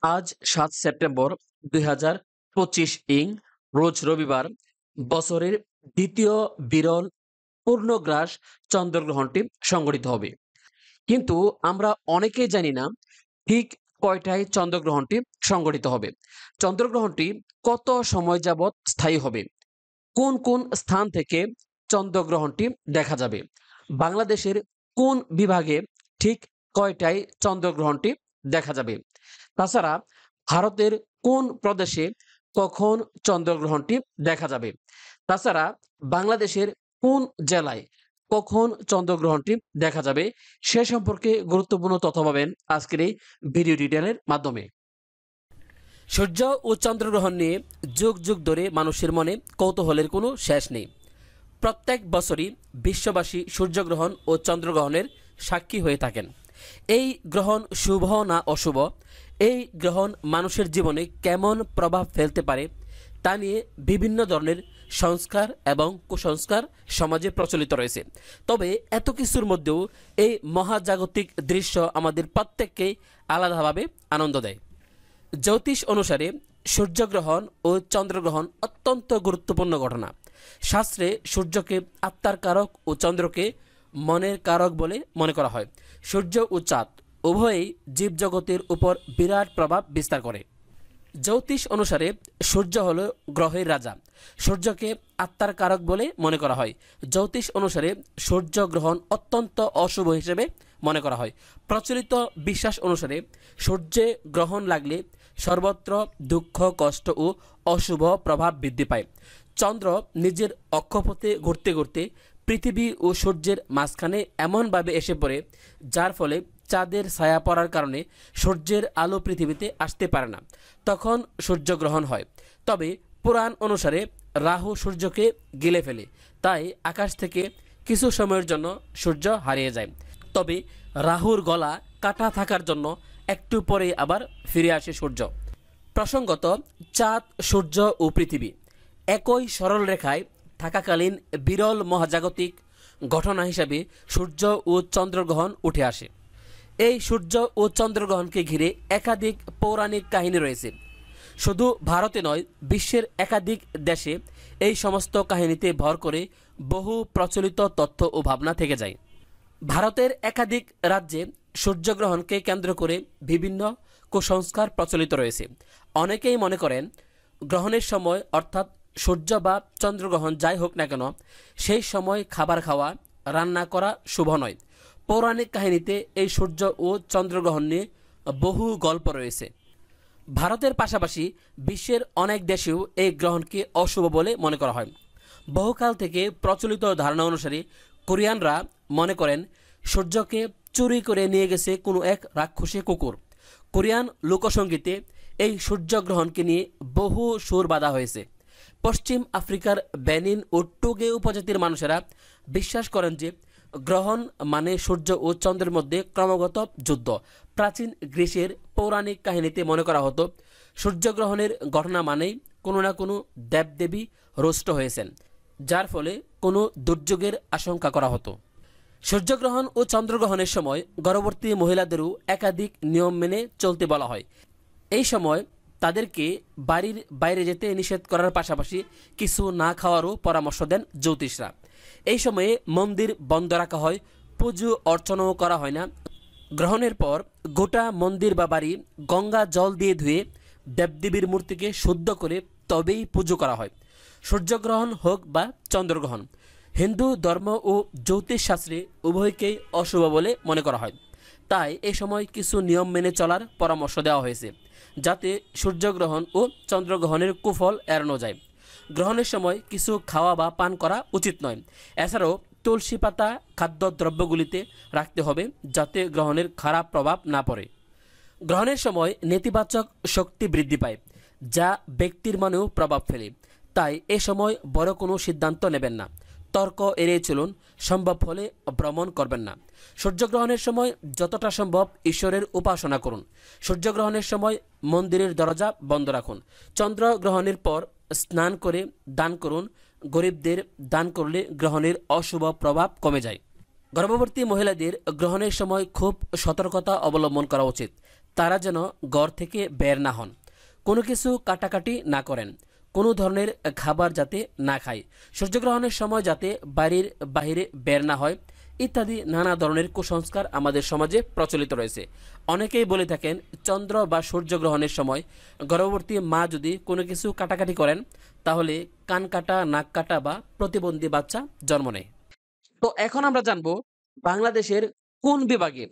আজ ৭ সেপ্টেম্বর ২০২৫ ইং রোজ রবিবার বছরের দ্বিতীয় বিরল পূর্ণগ্রাস চন্দ্রগ্রহণটি সংঘটিত হবে। কিন্তু আমরা অনেকেই জানি না ঠিক কয়টায় চন্দ্রগ্রহণটি সংঘটিত হবে। চন্দ্রগ্রহণটি কত সময় যাবৎ স্থায়ী হবে, কোন কোন স্থান থেকে চন্দ্রগ্রহণটি দেখা যাবে, বাংলাদেশের কোন বিভাগে ঠিক কয়টায় চন্দ্রগ্রহণটি দেখা যাবে, তাছাড়া ভারতের কোন প্রদেশে কখন চন্দ্রগ্রহণটি দেখা যাবে, তাছাড়া বাংলাদেশের কোন জেলায় কখন চন্দ্রগ্রহণটি দেখা যাবে সে সম্পর্কে গুরুত্বপূর্ণ তথ্য পাবেন আজকের এই ভিডিও ডিটেইলের মাধ্যমে। সূর্য ও চন্দ্রগ্রহণ নিয়ে যুগ যুগ ধরে মানুষের মনে কৌতূহলের কোনো শেষ নেই। প্রত্যেক বছরই বিশ্ববাসী সূর্যগ্রহণ ও চন্দ্রগ্রহণের সাক্ষী হয়ে থাকেন। এই গ্রহণ শুভ না অশুভ, এই গ্রহণ মানুষের জীবনে কেমন প্রভাব ফেলতে পারে তা নিয়ে বিভিন্ন ধরনের সংস্কার এবং কুসংস্কার সমাজে প্রচলিত রয়েছে। তবে এত কিছুর মধ্যেও এই মহাজাগতিক দৃশ্য আমাদের প্রত্যেককেই আলাদাভাবে আনন্দ দেয়। জ্যোতিষ অনুসারে সূর্যগ্রহণ ও চন্দ্রগ্রহণ অত্যন্ত গুরুত্বপূর্ণ ঘটনা। শাস্ত্রে সূর্যকে আত্মার কারক ও চন্দ্রকে মনের কারক বলে মনে করা হয়। সূর্য ও চাঁদ উভয়ই জীবজগতের উপর বিরাট প্রভাব বিস্তার করে। জ্যোতিষ অনুসারে সূর্য হল গ্রহের রাজা, সূর্যকে আত্মার কারক বলে মনে করা হয়। জ্যোতিষ অনুসারে সূর্যগ্রহণ অত্যন্ত অশুভ হিসেবে মনে করা হয়। প্রচলিত বিশ্বাস অনুসারে সূর্যে গ্রহণ লাগলে সর্বত্র দুঃখ, কষ্ট ও অশুভ প্রভাব বৃদ্ধি পায়। চন্দ্র নিজের অক্ষপথে ঘুরতে ঘুরতে পৃথিবী ও সূর্যের মাঝখানে এমনভাবে এসে পড়ে যার ফলে চাঁদের ছায়া পড়ার কারণে সূর্যের আলো পৃথিবীতে আসতে পারে না, তখন সূর্যগ্রহণ হয়। তবে পুরাণ অনুসারে রাহু সূর্যকে গিলে ফেলে, তাই আকাশ থেকে কিছু সময়ের জন্য সূর্য হারিয়ে যায়। তবে রাহুর গলা কাটা থাকার জন্য একটু পরে আবার ফিরে আসে সূর্য। প্রসঙ্গত, চাঁদ, সূর্য ও পৃথিবী একই সরল রেখায় থাকাকালীন বিরল মহাজাগতিক ঘটনা হিসাবে সূর্য ও চন্দ্রগ্রহণ উঠে আসে। এই সূর্য ও চন্দ্রগ্রহণকে ঘিরে একাধিক পৌরাণিক কাহিনী রয়েছে। শুধু ভারতে নয়, বিশ্বের একাধিক দেশে এই সমস্ত কাহিনীতে ভর করে বহু প্রচলিত তথ্য ও ভাবনা থেকে যায়। ভারতের একাধিক রাজ্যে সূর্যগ্রহণকে কেন্দ্র করে বিভিন্ন কুসংস্কার প্রচলিত রয়েছে। অনেকেই মনে করেন গ্রহণের সময়, অর্থাৎ সূর্য বা চন্দ্রগ্রহণ যাই হোক না কেন, সেই সময় খাবার খাওয়া, রান্না করা শুভ নয়। পৌরাণিক কাহিনীতে এই সূর্য ও চন্দ্রগ্রহণ নিয়ে বহু গল্প রয়েছে। ভারতের পাশাপাশি বিশ্বের অনেক দেশেও এই গ্রহণকে অশুভ বলে মনে করা হয়। বহুকাল থেকে প্রচলিত ধারণা অনুসারে কোরিয়ানরা মনে করেন সূর্যকে চুরি করে নিয়ে গেছে কোনো এক রাক্ষসী কুকুর। কোরিয়ান লোকসঙ্গীতে এই সূর্যগ্রহণকে নিয়ে বহু সুর বাঁধা হয়েছে। পশ্চিম আফ্রিকার বেনিন ও টুগে উপজাতির মানুষেরা বিশ্বাস করেন যে গ্রহণ মানে সূর্য ও চন্দ্রের মধ্যে ক্রমাগত যুদ্ধ। প্রাচীন গ্রিসের পৌরাণিক কাহিনীতে মনে করা হতো সূর্যগ্রহণের ঘটনা মানেই কোনো না কোনো দেবদেবী রুষ্ট হয়েছেন, যার ফলে কোনো দুর্যোগের আশঙ্কা করা হতো। সূর্যগ্রহণ ও চন্দ্রগ্রহণের সময় গর্ভবতী মহিলাদেরও একাধিক নিয়ম মেনে চলতে বলা হয়। এই সময় তাদেরকে বাড়ির বাইরে যেতে নিষেধ করার পাশাপাশি কিছু না খাওয়ারও পরামর্শ দেন জ্যোতিষরা। এই সময়ে মন্দির বন্ধ রাখা হয়, পুজো অর্চনাও করা হয় না। গ্রহণের পর গোটা মন্দির বা বাড়ি গঙ্গা জল দিয়ে ধুয়ে দেবদেবীর মূর্তিকে শুদ্ধ করে তবেই পুজো করা হয়। সূর্যগ্রহণ হোক বা চন্দ্রগ্রহণ, হিন্দু ধর্ম ও জ্যোতিষ শাস্ত্রে উভয়কেই অশুভ বলে মনে করা হয়। তাই এ সময় কিছু নিয়ম মেনে চলার পরামর্শ দেওয়া হয়েছে, যাতে সূর্যগ্রহণ ও চন্দ্রগ্রহণের কুফল এড়ানো যায়। গ্রহণের সময় কিছু খাওয়া বা পান করা উচিত নয়। এছাড়াও তুলসী পাতা খাদ্যদ্রব্যগুলিতে রাখতে হবে, যাতে গ্রহণের খারাপ প্রভাব না পড়ে। গ্রহণের সময় নেতিবাচক শক্তি বৃদ্ধি পায়, যা ব্যক্তির মনেও প্রভাব ফেলে। তাই এ সময় বড় কোনো সিদ্ধান্ত নেবেন না, তর্ক এড়িয়ে চলুন, সম্ভব হলে ভ্রমণ করবেন না। সূর্যগ্রহণের সময় যতটা সম্ভব ঈশ্বরের উপাসনা করুন। সূর্যগ্রহণের সময় মন্দিরের দরজা বন্ধ রাখুন। চন্দ্রগ্রহণের পর স্নান করে দান করুন। গরিবদের দান করলে গ্রহণের অশুভ প্রভাব কমে যায়। গর্ভবতী মহিলাদের গ্রহণের সময় খুব সতর্কতা অবলম্বন করা উচিত। তারা যেন ঘর থেকে বের না হন, কোনো কিছু কাটাকাটি না করেন, কোনো ধরনের খাবার যাতে না খায়, সূর্যগ্রহণের সময় যাতে বাড়ির বাইরে বের না হয়, ইত্যাদি নানা ধরনের কুসংস্কার আমাদের সমাজে প্রচলিত রয়েছে। অনেকেই বলে থাকেন চন্দ্র বা সূর্যগ্রহণের সময় গর্ভবতী মা যদি কোনো কিছু কাটাকাটি করেন তাহলে কান কাটা, নাক কাটা বা প্রতিবন্ধী বাচ্চা জন্ম নেয়। তো এখন আমরা জানবো বাংলাদেশের কোন বিভাগে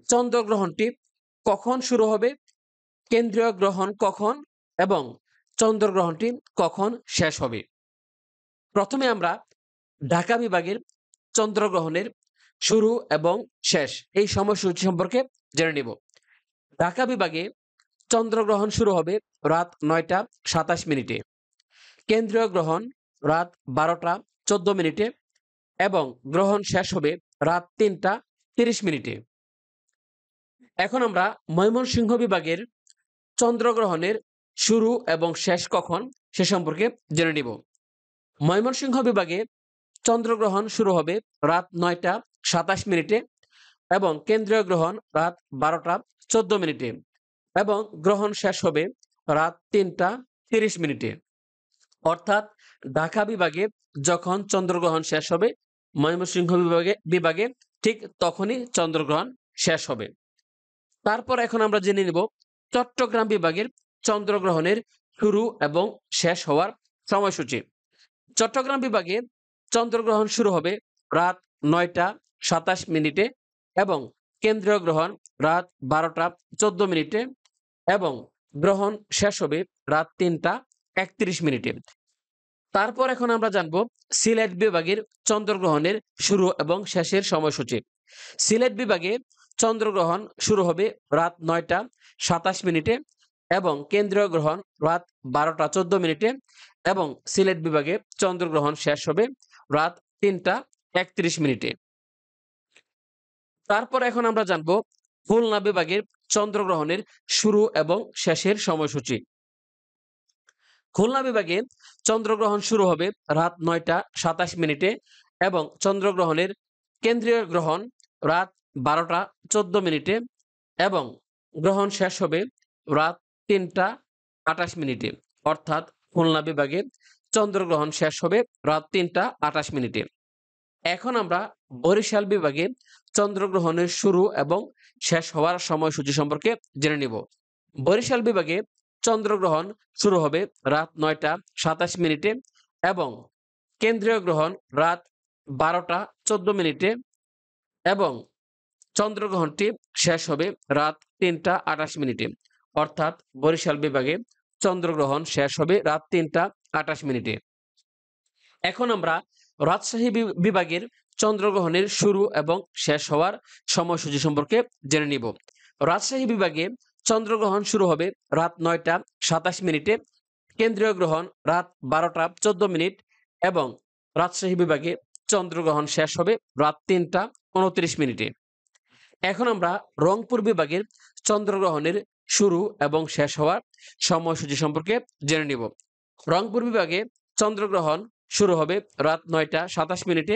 চন্দ্রগ্রহণটি কখন শুরু হবে, কেন্দ্রীয় গ্রহণ কখন এবং চন্দ্রগ্রহণটি কখন শেষ হবে। প্রথমে আমরা ঢাকা বিভাগের চন্দ্রগ্রহণের শুরু এবং শেষ এই সময়সূচি সম্পর্কে জেনে নিব। ঢাকা বিভাগে চন্দ্রগ্রহণ শুরু হবে রাত ৯টা ২৭ মিনিটে, কেন্দ্রীয় গ্রহণ রাত ১২টা ১৪ মিনিটে এবং গ্রহণ শেষ হবে রাত ৩টা ৩০ মিনিটে। এখন আমরা ময়মনসিংহ বিভাগের চন্দ্রগ্রহণের শুরু এবং শেষ কখন সে সম্পর্কে জেনে নিব। ময়মনসিংহ বিভাগে চন্দ্রগ্রহণ শুরু হবে রাত ৯টা ২৭ মিনিটে এবং কেন্দ্রীয় গ্রহণ রাত ১২টা ১৪ মিনিটে এবং গ্রহণ শেষ হবে রাত ৩টা ৩০ মিনিটে। অর্থাৎ ঢাকা বিভাগে যখন চন্দ্রগ্রহণ শেষ হবে, ময়মনসিংহ বিভাগে ঠিক তখনই চন্দ্রগ্রহণ শেষ হবে। তারপর এখন আমরা জেনে নিব চট্টগ্রাম বিভাগের চন্দ্রগ্রহণের শুরু এবং শেষ হওয়ার সময়সূচি। চট্টগ্রাম বিভাগে চন্দ্রগ্রহণ শুরু হবে রাত ৯টা ২৭ মিনিটে এবং কেন্দ্রীয় গ্রহণ রাত ১২টা ১৪ মিনিটে এবং গ্রহণ শেষ হবে রাত ৩টা ৩১ মিনিটে। তারপর এখন আমরা জানব সিলেট বিভাগের চন্দ্রগ্রহণের শুরু এবং শেষের সময়সূচি। সিলেট বিভাগে চন্দ্রগ্রহণ শুরু হবে রাত ৯টা ২৭ মিনিটে এবং কেন্দ্রীয় গ্রহণ রাত ১২টা ১৪ মিনিটে এবং সিলেট বিভাগে চন্দ্রগ্রহণ শেষ হবে রাত ৩টা ৩১ মিনিটে। তারপর এখন আমরা জানব খুলনা বিভাগের চন্দ্রগ্রহণের শুরু এবং শেষের সময়সূচি। খুলনা বিভাগে চন্দ্রগ্রহণ শুরু হবে রাত ৯টা ২৭ মিনিটে এবং চন্দ্রগ্রহণের কেন্দ্রীয় গ্রহণ রাত ১২টা ১৪ মিনিটে এবং গ্রহণ শেষ হবে রাত ৩টা ২৮ মিনিটে। অর্থাৎ খুলনা বিভাগে চন্দ্রগ্রহণ শেষ হবে রাত ৩টা ২৮ মিনিটে। এখন আমরা বরিশাল বিভাগে চন্দ্রগ্রহণের শুরু এবং শেষ হওয়ার সময়সূচি সম্পর্কে জেনে নিব। বরিশাল বিভাগে চন্দ্রগ্রহণ শুরু হবে রাত ৯টা ২৭ মিনিটে এবং কেন্দ্রীয় গ্রহণ রাত ১২টা ১৪ মিনিটে এবং চন্দ্রগ্রহণটি শেষ হবে রাত ৩টা ২৮ মিনিটে। অর্থাৎ বরিশাল বিভাগে চন্দ্রগ্রহণ শেষ হবে রাত ৩টা ২৮ মিনিটে। এখন আমরা রাজশাহী বিভাগের চন্দ্রগ্রহণের শুরু এবং শেষ হওয়ার সময়সূচি সম্পর্কে জেনে নিব। রাজশাহী বিভাগে চন্দ্রগ্রহণ শুরু হবে রাত ৯টা ২৭ মিনিটে, কেন্দ্রীয় গ্রহণ রাত ১২টা ১৪ মিনিট এবং রাজশাহী বিভাগে চন্দ্রগ্রহণ শেষ হবে রাত ৩টা ২৯ মিনিটে। এখন আমরা রংপুর বিভাগের চন্দ্রগ্রহণের শুরু এবং শেষ হওয়ার সময়সূচি সম্পর্কে জেনে নিব। রংপুর বিভাগে চন্দ্রগ্রহণ শুরু হবে রাত ৯টা ২৭ মিনিটে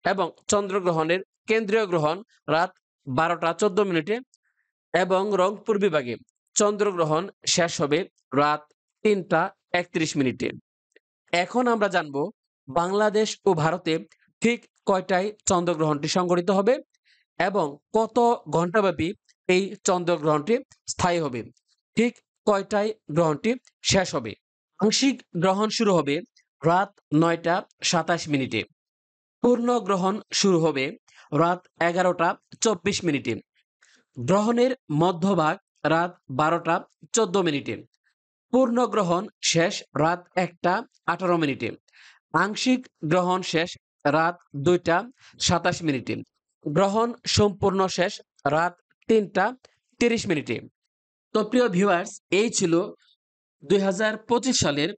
এবং চন্দ্রগ্রহণের কেন্দ্রীয় গ্রহণ রাত ১২টা ১৪ মিনিটে এবং রংপুর বিভাগে চন্দ্রগ্রহণ শেষ হবে রাত ৩টা ৩১ মিনিটে। এখন আমরা জানব বাংলাদেশ ও ভারতে ঠিক কয়টায় চন্দ্রগ্রহণটি সংঘটিত হবে এবং কত ঘন্টাব্যাপী এই চন্দ্রগ্রহণটি স্থায়ী হবে, ঠিক কয়টায় গ্রহণটি শেষ হবে। আংশিক গ্রহণ শুরু হবে রাত ৯টা ২৭ মিনিটে, পূর্ণ গ্রহণ শুরু হবে রাত ১১টা ২৪ মিনিটে, গ্রহণের মধ্যভাগ রাত ১২টা ১৪ মিনিটে, পূর্ণ গ্রহণ শেষ রাত ১টা ১৮ মিনিটে, আংশিক গ্রহণ শেষ রাত ২টা ২৭ মিনিটে, গ্রহণ সম্পূর্ণ শেষ রাত ৩টা ৩০ মিনিটে। তো প্রিয় ভিউয়ার্স, এই ছিল ২০২৫ সালের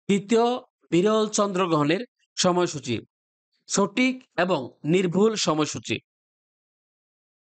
দ্বিতীয় বিরল চন্দ্রগ্রহণের সময়সূচি, সঠিক এবং নির্ভুল সময়সূচি।